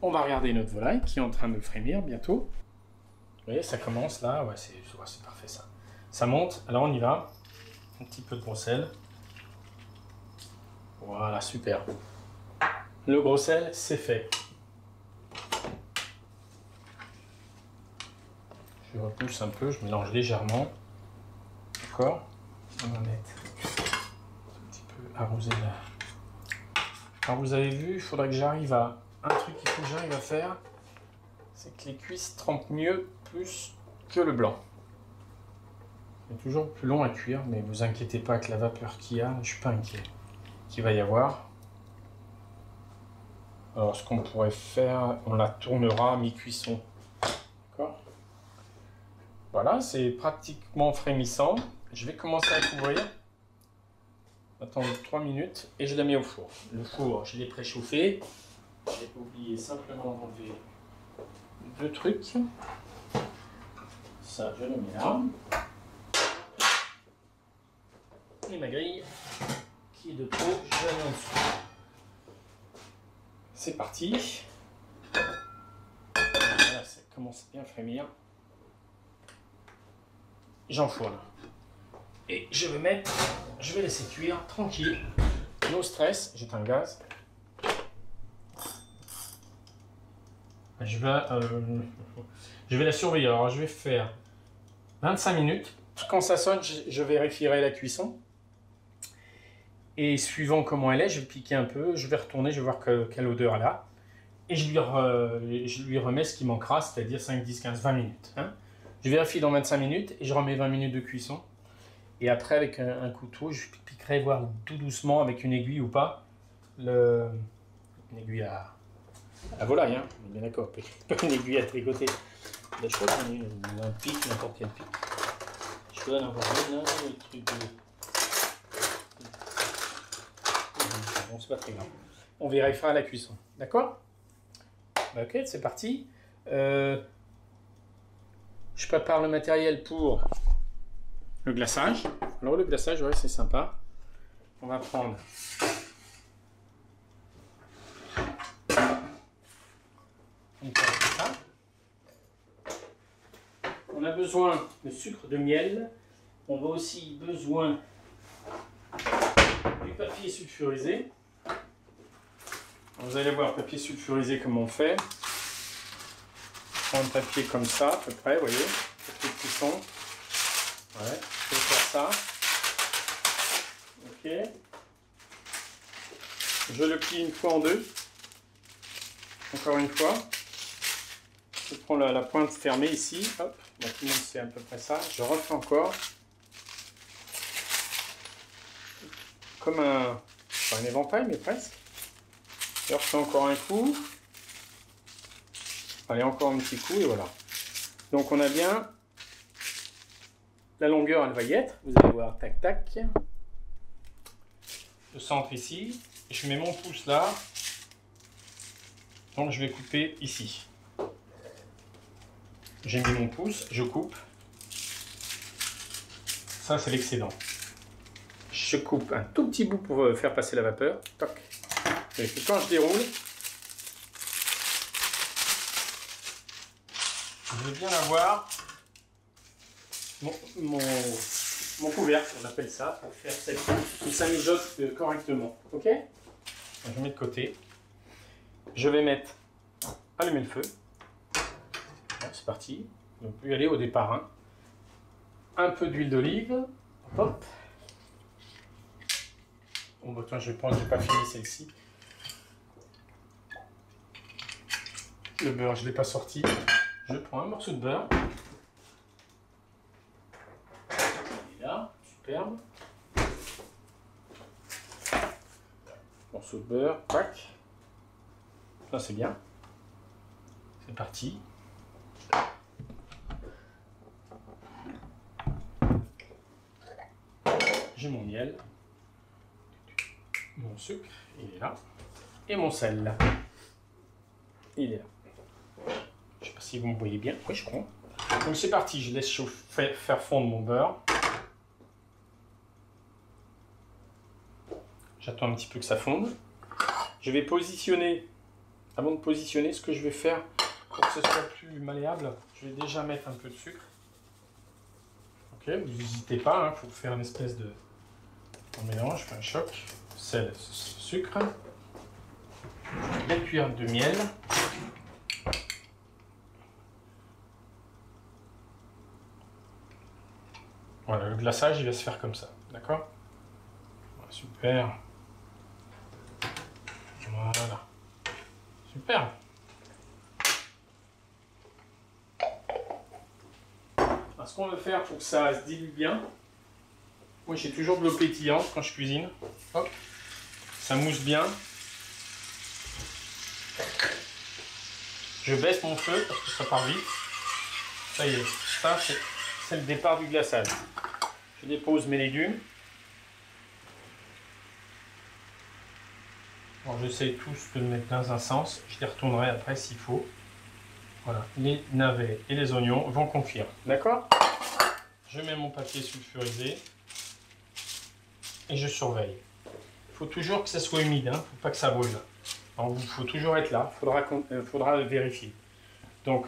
On va regarder notre volaille qui est en train de frémir bientôt. Vous voyez, ça commence là. Ouais, c'est parfait ça. Ça monte. Alors on y va. Un petit peu de gros sel. Voilà, super. Le gros sel, c'est fait. Je repousse un peu, je mélange légèrement. D'accord. On va mettre un petit peu arroser là. Alors vous avez vu, il faudrait que j'arrive à... Un truc qu'il faut que j'arrive à faire, c'est que les cuisses trempent mieux plus que le blanc. C'est toujours plus long à cuire, mais vous inquiétez pas avec la vapeur qu'il y a, je suis pas inquiet qu'il va y avoir. Alors ce qu'on pourrait faire, on la tournera à mi-cuisson. D'accord. Voilà, c'est pratiquement frémissant. Je vais commencer à couvrir. Attendre 3 minutes et je la mets au four. Le four, je l'ai préchauffé. J'ai oublié simplement d'enlever 2 trucs. Ça, je le mets là. Et ma grille qui est de trop, je la mets en dessous. C'est parti. Voilà, ça commence à bien frémir. J'enfourne. Et je vais laisser cuire tranquille. No stress, j'éteins le gaz. Je vais la surveiller. Alors je vais faire 25 minutes. Quand ça sonne, je vérifierai la cuisson. Et suivant comment elle est, je vais piquer un peu, je vais retourner, je vais voir quelle odeur elle a. Et je lui remets ce qui manquera, c'est-à-dire 5, 10, 15, 20 minutes. Hein. Je vérifie dans 25 minutes et je remets 20 minutes de cuisson. Et après, avec un couteau, je piquerai, voir tout doucement avec une aiguille ou pas, une aiguille à volaille, hein. On est bien d'accord, pas une aiguille à tricoter. Là, je crois qu'on a un pic, n'importe quel pic. Je dois en avoir une là, le truc de... Bon, c'est pas très grave. On vérifiera à la cuisson, d'accord? Bah, ok, c'est parti. Je prépare le matériel pour le glaçage. Alors le glaçage, ouais, c'est sympa. On va prendre ça. On a besoin de sucre de miel. On a aussi besoin du papier sulfurisé. Vous allez voir, papier sulfurisé, comment on fait. Je prends un papier comme ça, à peu près, vous voyez. Papier de cuisson. Ouais, je vais faire ça. Ok. Je le plie une fois en deux. Encore une fois. Je prends la pointe fermée ici. Hop. Bon, tout le monde sait à peu près ça. Je refais encore. Comme un éventail, mais presque. Je refais encore un coup. Allez, encore un petit coup et voilà. Donc on a bien la longueur, elle va y être. Vous allez voir, tac, tac. Le centre ici. Je mets mon pouce là. Donc je vais couper ici. J'ai mis mon pouce, je coupe. Ça, c'est l'excédent. Je coupe un tout petit bout pour faire passer la vapeur. Toc. Et puis quand je déroule, je vais bien avoir mon couvercle, on appelle ça, pour faire cette que ça mijote correctement. Ok? Je mets de côté. Je vais allumer le feu. C'est parti. On peut y aller au départ. Hein. Un peu d'huile d'olive. Hop. Bon, bah, toi, je vais pas fini celle-ci. Le beurre, je ne l'ai pas sorti. Je prends un morceau de beurre. Il est là, superbe. Morceau de beurre, tac. Ça, c'est bien. C'est parti. J'ai mon miel, mon sucre, il est là, et mon sel, il est là. Je ne sais pas si vous me voyez bien, oui je crois. Donc c'est parti, je laisse faire fondre mon beurre. J'attends un petit peu que ça fonde. Je vais positionner avant de positionner, ce que je vais faire pour que ce soit plus malléable, je vais déjà mettre un peu de sucre. Ok, vous n'hésitez pas, il faut faire une espèce de mélange, un choc, sel, sucre, une belle cuillère de miel. Voilà, le glaçage il va se faire comme ça, d'accord? Super. Voilà. Super. Alors, ce qu'on va faire pour que ça se dilue bien, moi j'ai toujours de l'eau pétillante quand je cuisine. Hop. Ça mousse bien. Je baisse mon feu parce que ça part vite. Ça y est, ça c'est le départ du glaçage. Je dépose mes légumes. Alors j'essaie tous de le mettre dans un sens. Je les retournerai après s'il faut. Voilà, les navets et les oignons vont confire. D'accord? Je mets mon papier sulfurisé et je surveille. Il faut toujours que ça soit humide, il ne faut pas que ça brûle. Il faut toujours être là, il faudra vérifier. Donc,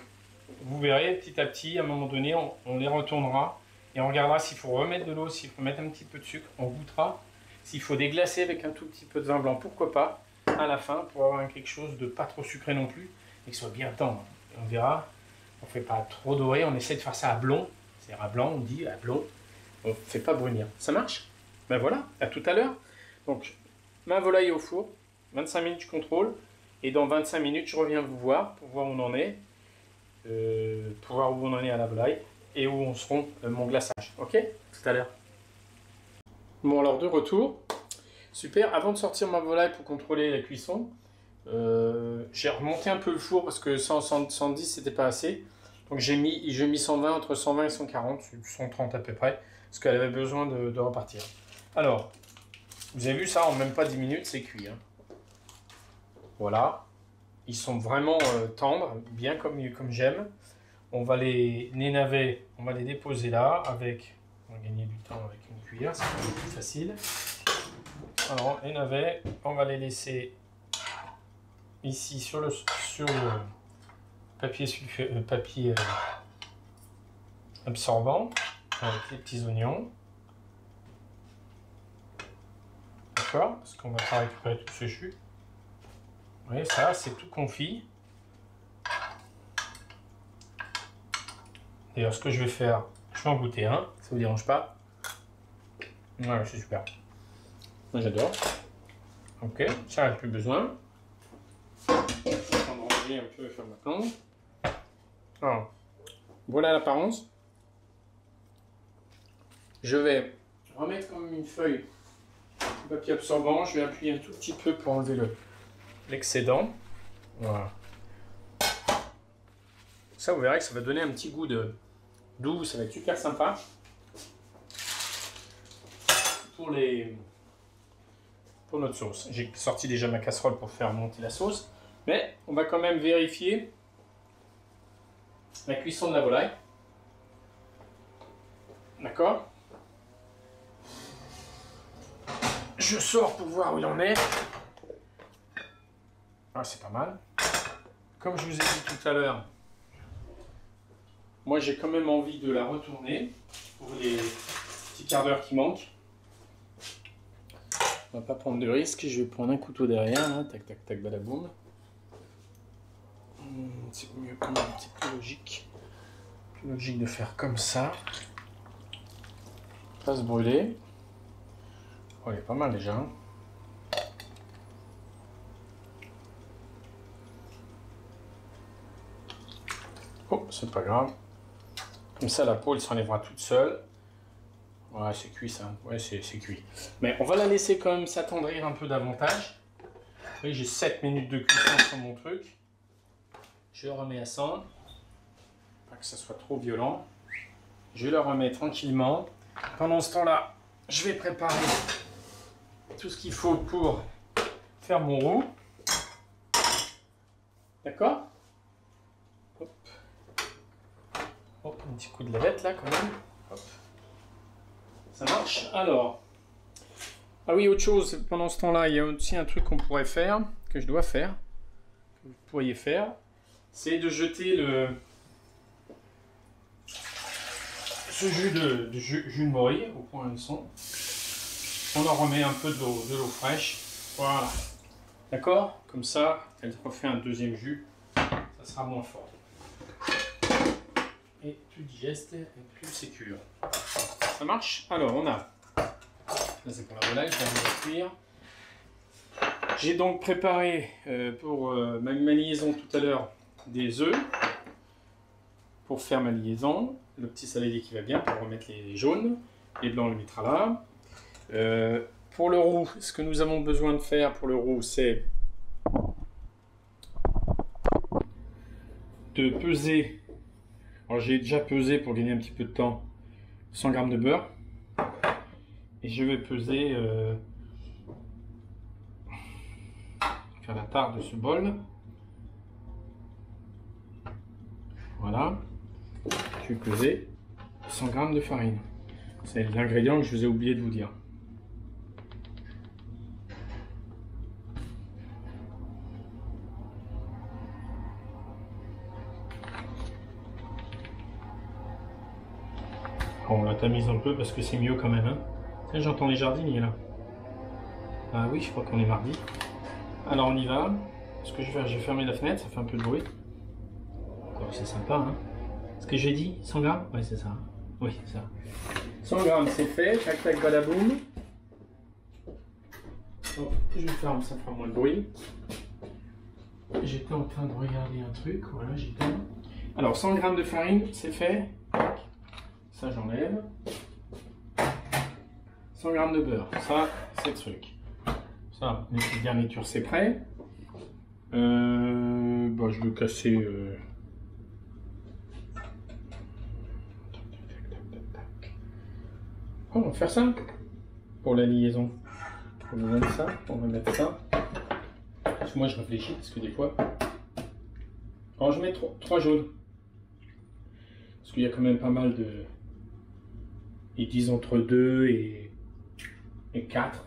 vous verrez, petit à petit, à un moment donné, on les retournera et on regardera s'il faut remettre de l'eau, s'il faut mettre un petit peu de sucre, on goûtera. S'il faut déglacer avec un tout petit peu de vin blanc, pourquoi pas, à la fin, pour avoir quelque chose de pas trop sucré non plus, et que ce soit bien tendre. On verra, on ne fait pas trop doré, on essaie de faire ça à blond, c'est-à-dire à blanc, on dit à blond, on ne fait pas brunir. Ça marche? Ben voilà, à tout à l'heure. Donc, ma volaille au four, 25 minutes je contrôle, et dans 25 minutes je reviens vous voir pour voir où on en est, pour voir où on en est à la volaille, et où on sera mon glaçage. Ok? Tout à l'heure. Bon alors de retour, super, avant de sortir ma volaille pour contrôler la cuisson, j'ai remonté un peu le four parce que 110 c'était pas assez, donc j'ai mis 120, entre 120 et 140, 130 à peu près, parce qu'elle avait besoin de repartir. Alors, vous avez vu ça, en même pas 10 minutes c'est cuit. Hein. Voilà, ils sont vraiment tendres, bien comme j'aime. On va les navets, on va les déposer là avec, on va gagner du temps avec une cuillère, c'est plus facile. Alors les navets, on va les laisser ici sur le papier absorbant avec les petits oignons. D'accord, parce qu'on va pas récupérer tout ce jus. Vous voyez, ça c'est tout confit. D'ailleurs, ce que je vais faire, je vais en goûter un, ça vous dérange pas? Ouais, c'est super. Moi j'adore. Ok, ça n'a plus besoin. Je vais prendre ranger un peu sur ma plombe. Alors, voilà l'apparence. Je vais remettre comme une feuille de papier absorbant. Je vais appuyer un tout petit peu pour enlever l'excédent. Voilà. Ça, vous verrez que ça va donner un petit goût de doux, ça va être super sympa. Pour notre sauce. J'ai sorti déjà ma casserole pour faire monter la sauce, mais on va quand même vérifier la cuisson de la volaille. D'accord? Je sors pour voir où il en est. Ah, c'est pas mal. Comme je vous ai dit tout à l'heure, moi j'ai quand même envie de la retourner pour les petits quarts d'heure qui manquent. On va pas prendre de risque, je vais prendre un couteau derrière, là. Tac tac tac badaboum. C'est mieux quand même, c'est plus logique. Plus logique de faire comme ça. Pas se brûler. Oh, il est pas mal déjà. Oh, c'est pas grave. Comme ça, la peau, elle s'enlèvera toute seule. Ouais, c'est cuit ça. Ouais, c'est cuit. Mais on va la laisser quand même s'attendrir un peu davantage. Vous voyez, j'ai 7 minutes de cuisson sur mon truc. Je le remets à 100. Pas que ça soit trop violent. Je le remets tranquillement. Pendant ce temps-là, je vais préparer tout ce qu'il faut pour faire mon roux. D'accord? Hop. Hop, un petit coup de lavette là quand même. Hop. Ça marche. Alors, ah oui, autre chose, pendant ce temps-là, il y a aussi un truc qu'on pourrait faire, que je dois faire, vous pourriez faire, c'est de jeter ce jus de morille au point hameçon. On en remet un peu de l'eau fraîche. Voilà. D'accord? Comme ça, elle refait un deuxième jus. Ça sera moins fort. Et plus digeste et plus sécure. Ça marche? Alors, on a... Là, c'est pour la volaille, je vais la cuire. J'ai donc préparé pour ma liaison tout à l'heure des œufs pour faire ma liaison. Le petit saladier qui va bien pour remettre les jaunes. Les blancs, on le mettra là. Pour le roux, ce que nous avons besoin de faire pour le roux, c'est de peser. Alors j'ai déjà pesé pour gagner un petit peu de temps 100 g de beurre. Et je vais peser faire la tare de ce bol. Voilà. Je vais peser 100 g de farine. C'est l'ingrédient que je vous ai oublié de vous dire. On la tamise un peu parce que c'est mieux quand même. Hein. J'entends les jardiniers là. Ah oui, je crois qu'on est mardi. Alors on y va. Ce que je vais faire, je vais fermer la fenêtre, ça fait un peu de bruit. C'est sympa, hein. Ce que j'ai dit, 100 grammes? Ouais, c'est ça. Oui, c'est ça. 100 grammes, c'est fait. Tac, tac, badaboum. Oh, je ferme, ça fera moins de bruit. J'étais en train de regarder un truc. Voilà, j'étais. Alors, 100 grammes de farine, c'est fait. Ça, j'enlève. 100 grammes de beurre, ça, c'est le truc. Ça, les petites garnitures, c'est prêt. Bon, je veux casser. Oh, on va faire ça pour la liaison. On va mettre ça, on va mettre ça. Parce que moi, je réfléchis parce que des fois. Alors, je mets 3 jaunes. Parce qu'il y a quand même pas mal de. Ils disent entre 2 et 4.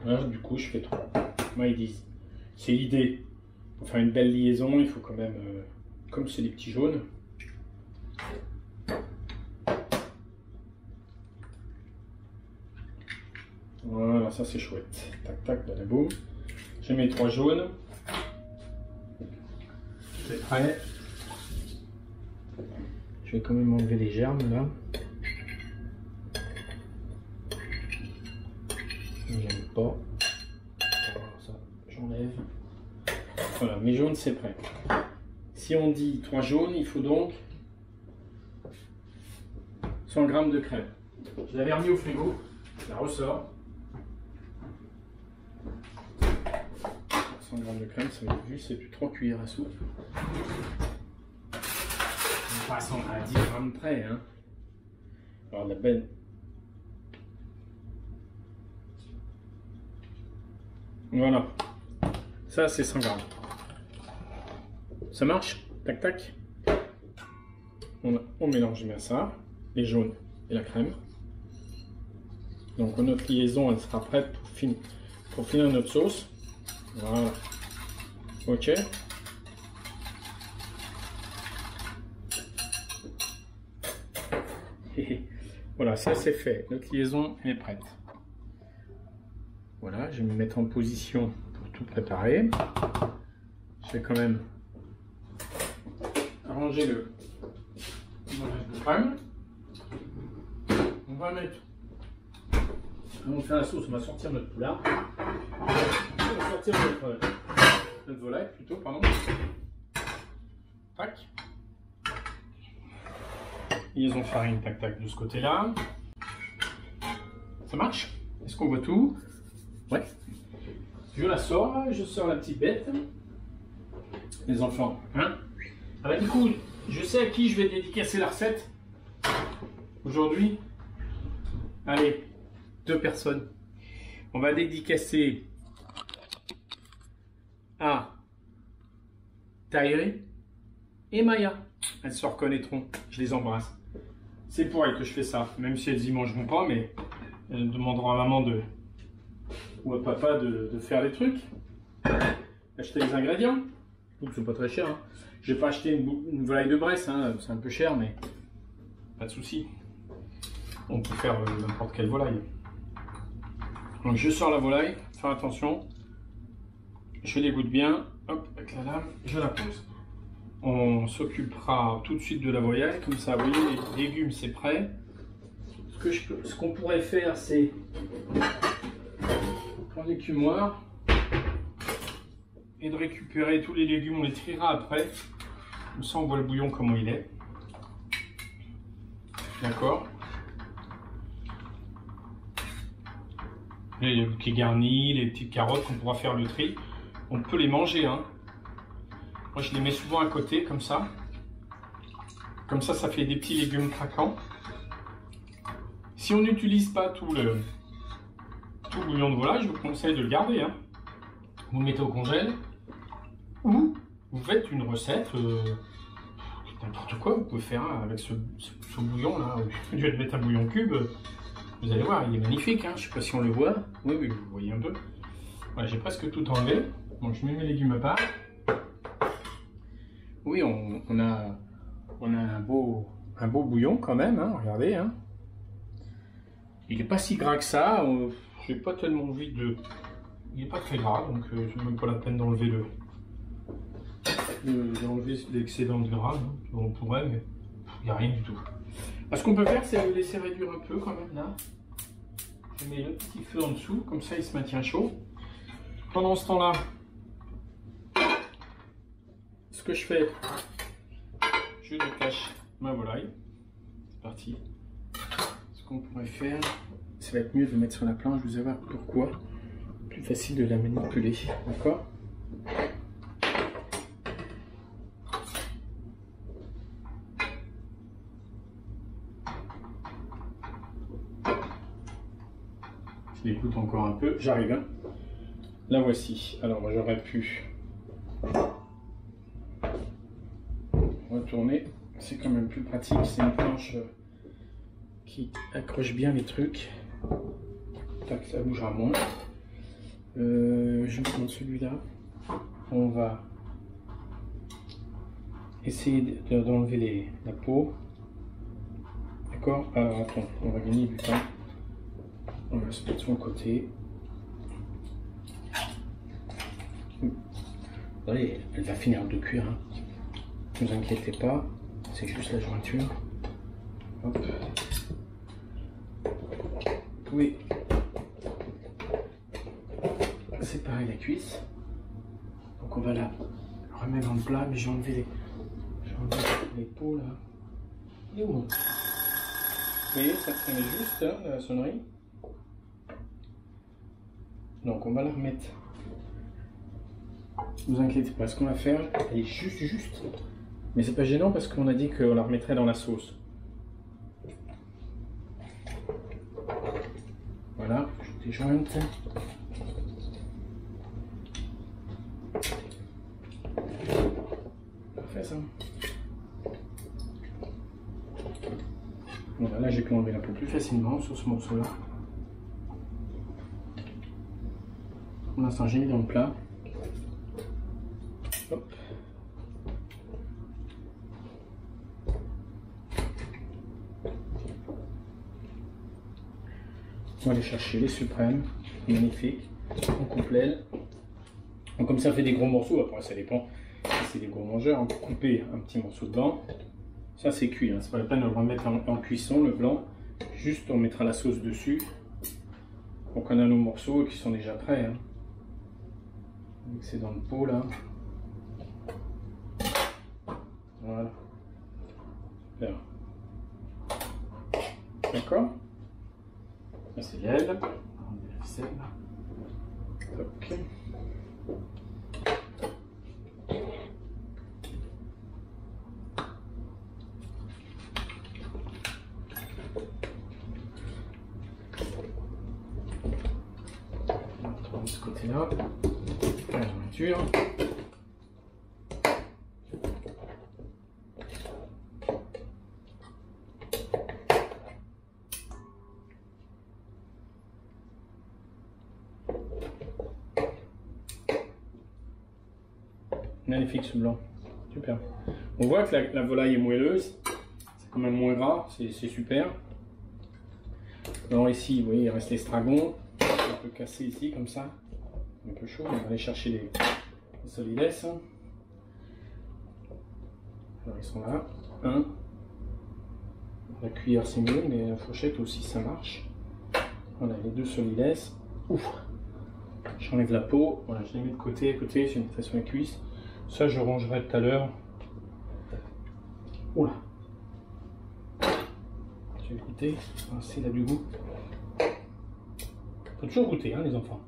Alors, du coup, je fais 3. Moi, ils disent. C'est l'idée. Pour faire une belle liaison, il faut quand même. Comme c'est des petits jaunes. Voilà, ça c'est chouette. Tac, tac, badaboum. J'ai mes 3 jaunes. C'est prêt. Je vais quand même enlever les germes là. J'aime pas. Alors, ça, j'enlève. Voilà, mes jaunes c'est prêt. Si on dit 3 jaunes, il faut donc 100 g de crème. Je l'avais remis au frigo, je la ressors. 100 g de crème, ça va être vu, c'est plus 3 cuillères à soupe. On passe à 10 g près. Hein. Alors la belle. Voilà. Ça c'est 100 g. Ça marche? Tac tac. On mélange bien ça, les jaunes et la crème. Donc notre liaison elle sera prête pour finir notre sauce. Voilà. Ok. Voilà, ça c'est fait. Notre liaison est prête. Voilà, je vais me mettre en position pour tout préparer. Je vais quand même arranger le reste de crème. On va mettre. On fait la sauce, on va sortir notre poulard. On va sortir notre volaille plutôt, pardon. Tac. Liaison farine, tac tac de ce côté-là. Ça marche? Est-ce qu'on voit tout? Ouais. Je la sors, je sors la petite bête. Les enfants, hein? Ah bah du coup, je sais à qui je vais dédicacer la recette aujourd'hui. Allez, 2 personnes. On va dédicacer à Taïré et Maya. Elles se reconnaîtront, je les embrasse. C'est pour elles que je fais ça, même si elles y mangeront pas, mais elles demanderont à maman ou à papa de faire les trucs. Acheter les ingrédients. Donc c'est pas très cher. Hein. J'ai pas acheté une volaille de Bresse, hein. C'est un peu cher, mais pas de souci. On peut faire n'importe quelle volaille. Donc je sors la volaille, faire attention. Je l'égoutte bien, hop, avec la lame, je la pose. On s'occupera tout de suite de la volaille, comme ça, vous voyez, les légumes c'est prêt. Ce qu'on pourrait faire, c'est prendre l'écumoire et de récupérer tous les légumes, on les triera après. Comme ça, on voit le bouillon comment il est. D'accord. Les petits garnis, les petites carottes qu'on pourra faire le tri. On peut les manger, hein. Moi, je les mets souvent à côté, comme ça. Comme ça fait des petits légumes craquants. Si on n'utilise pas tout le bouillon de volaille, je vous conseille de le garder, hein. Vous le mettez au congèle. Ou vous faites une recette, n'importe quoi, vous pouvez faire avec ce bouillon là. Au lieu de mettre un bouillon cube, vous allez voir, il est magnifique, hein. Je ne sais pas si on le voit. Oui, oui, vous voyez un peu. Voilà, j'ai presque tout enlevé. Donc je mets mes légumes à part. Oui, on a un beau bouillon quand même, hein, regardez. Hein. Il n'est pas si gras que ça. J'ai pas tellement envie de. Il n'est pas très gras, donc c'est même pas la peine d'enlever l'excédent de gras. Hein. On pourrait, mais il n'y a rien du tout. Ce qu'on peut faire, c'est le laisser réduire un peu quand même là. Je mets le petit feu en dessous, comme ça il se maintient chaud. Pendant ce temps-là, ce que je fais, je détache ma volaille. C'est parti. Ce qu'on pourrait faire, ça va être mieux de le mettre sur la planche, vous allez voir pourquoi. Plus facile de la manipuler, d'accord? Je l'écoute encore un peu, j'arrive. Hein. La voici. Alors j'aurais pu retourner, c'est quand même plus pratique, c'est une planche qui accroche bien les trucs. Tac, ça bougera moins. Je vais prendre celui-là. On va essayer d'enlever la peau. D'accord? Alors attends, on va gagner du temps. On va se mettre sur le côté. Allez, elle va finir de cuire. Hein. Ne vous inquiétez pas, c'est juste la jointure. Hop. Oui. C'est pareil la cuisse. Donc on va la remettre dans le plat, mais j'ai enlevé les peaux là. Et où? Vous voyez, ça traînait juste hein, la sonnerie. Donc on va la remettre. Ne vous inquiétez pas, ce qu'on va faire, elle est juste. Mais c'est pas gênant parce qu'on a dit qu'on la remettrait dans la sauce. Voilà, je déjointe. Parfait ça. Bon, là j'ai pu enlever un peu plus facilement sur ce morceau là. Pour l'instant j'ai mis dans le plat. Hop. On va aller chercher les suprêmes, magnifiques, on coupe l'aile. Comme ça fait des gros morceaux, après ça dépend si c'est des gros mangeurs, on peut couper un petit morceau de blanc. Ça c'est cuit, hein. C'est pas la peine de le remettre en cuisson, le blanc. Juste on mettra la sauce dessus. Donc on a nos morceaux qui sont déjà prêts. Hein. C'est dans le pot là. Voilà. Là. D'accord. Là c'est l'aile. On met la ficelle. Ok. On va tourner de ce côté-là. La jointure. Magnifique ce blanc. Super. On voit que la volaille est moelleuse. C'est quand même moins gras. C'est super. Alors ici, vous voyez, il reste l'estragon. On peut casser ici comme ça. Un peu chaud. On va aller chercher les solides. Alors ils sont là. Un. La cuillère c'est mieux, mais la fourchette aussi ça marche. Voilà les deux solides. Ouf. J'enlève la peau. Voilà, je les mets de côté à côté, c'est une façon de cuisse. Ça je rangerai tout à l'heure. Oula. Je vais goûter. Ah, c'est là du goût. Faut toujours goûter, hein, les enfants.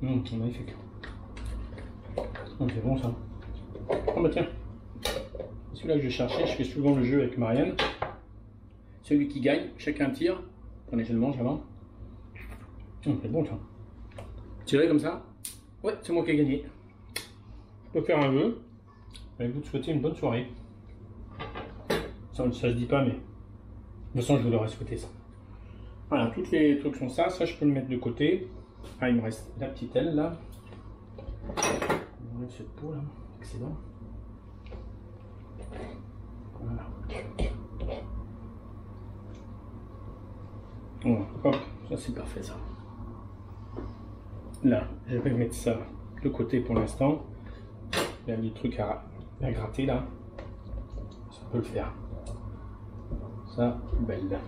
Magnifique. C'est bon ça. Oh bah tiens. Celui-là que je cherchais, je fais souvent le jeu avec Marianne. Celui qui gagne, chacun tire. Attendez, je le mange avant. C'est bon ça. Tirez comme ça. Ouais, c'est moi qui ai gagné. Je peux faire un vœu. Je vais vous souhaiter une bonne soirée. Ça se dit pas, mais de toute façon, je vous l'aurais souhaité ça. Voilà, tous les trucs sont ça. Ça, je peux le mettre de côté. Ah, il me reste la petite aile là. On enlève cette peau là. Excellent. Voilà. Voilà. Hop, ça c'est parfait ça. Là, je vais mettre ça de côté pour l'instant. Il y a des trucs à gratter là. Ça peut le faire. Ça, belle.